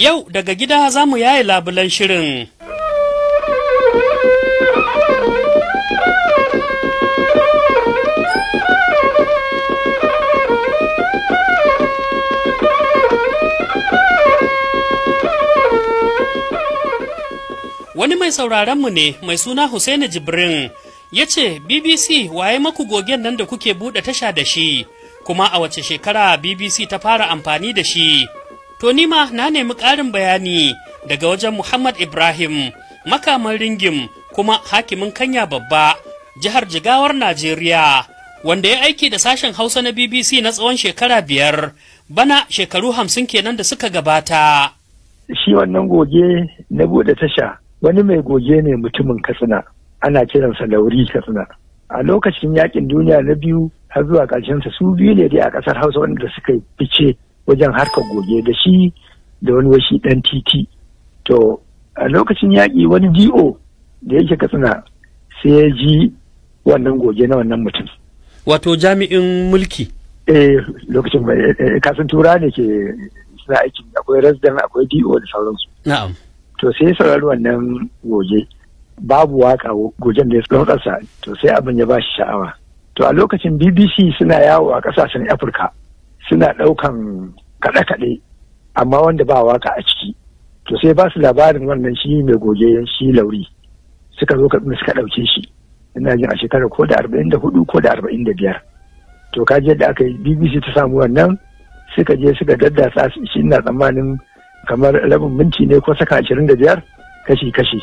Yau daga gida za mu yaye labulen shirin. Wani mai sauraronmu ne mai suna Hussaini Jibrin ya ce BBC waye maku gogen nan da kuke buɗe tasha da shi, kuma a wace shekara BBC ta fara amfani da shi. To nima na nemi ƙarin bayani daga wajen Muhammad Ibrahim, makaman ringim kuma hakimin Kanya Babba, jihar Jigawar Najeriya, wanda ya aiki da sashen Hausa na BBC na tsawon shekara 5, bana shekaru 50 kenan da suka gabata. Shi wannan goge na buɗe tasha wani mai goge ne mutumin Katsina, ana kiransa Lauri Katsina. A lokacin yakin duniya na biyu har zuwa ƙarshensa su biyu ne dai a ƙasar Hausa wanda suka fice wajen harkar goge, da shi da wani washi ɗan titi. To a lokacin yaƙi wani DO da yake Katsina sai ya ji wannan goge na wannan mutum. Wato jami'in mulki? Lokacin kasan tura ne ke suna aiki, akwai resident akwai DO da sauransu. Na'am. To sai ya saurari wannan goge, babu waka gogen da ya tsotsa, to sai abin ya ba shi sha'awa. To a lokacin BBC suna yawo a ƙasashen Afirka, suna ɗaukan kaɗe-kaɗe amma wanda ba waka a ciki. To sai ba su labarin wannan shi mai goge shi Lauri, suka zo suka ɗauke shi, ina jin a shekarar ko da 44 ko da 45. To kaji yadda aka yi, BBC ta samu wannan, suka je suka daddasa shi, ina tsammanin kamar rabin minti ne ko saka 25 kashi-kashi.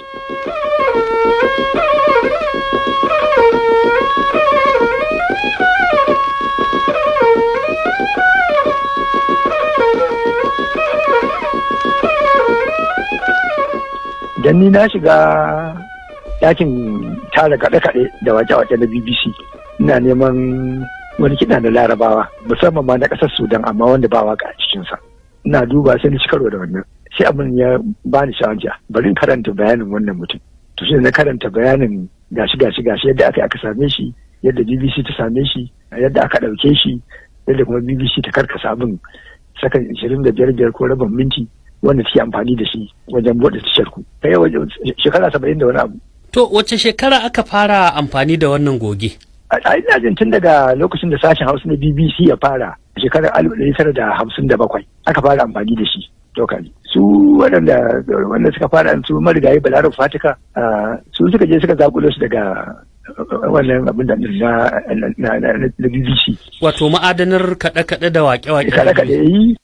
Dan ni na shiga ɗakin tara kaɗe-kaɗe da wake-wake na BBC, ina neman wani kiɗa na Larabawa, musamman ma na ƙasar Sudan, amma wanda ba waka a cikinsa. Ina duba sai ni ci karo da wannan, sai abin ya bani sha'awa, bari in karanta bayanin wannan mutum. To sai na karanta bayanin gashi yadda aka same shi, yadda BBC ta same shi, yadda aka ɗauke shi, yadda kuma BBC ta karkasa abin sakan 25 ko rabin minti wanda suke amfani da shi wajen buɗe tashar ku. Ta yau shekara 70 da wani abu. To wace shekara aka fara amfani da wannan goge? A ina jin tun daga lokacin da sashen Hausa na BBC ya fara a shekarar 1957 aka fara amfani da shi. Tokali. Su wanda suka fara su marigayi Balarabe Fatika, su suka je suka zakulo su daga wannan abin da na BBC. Wato ma'adanar kaɗe-kaɗe da waƙe-waƙe. Kaɗe-kaɗe yi.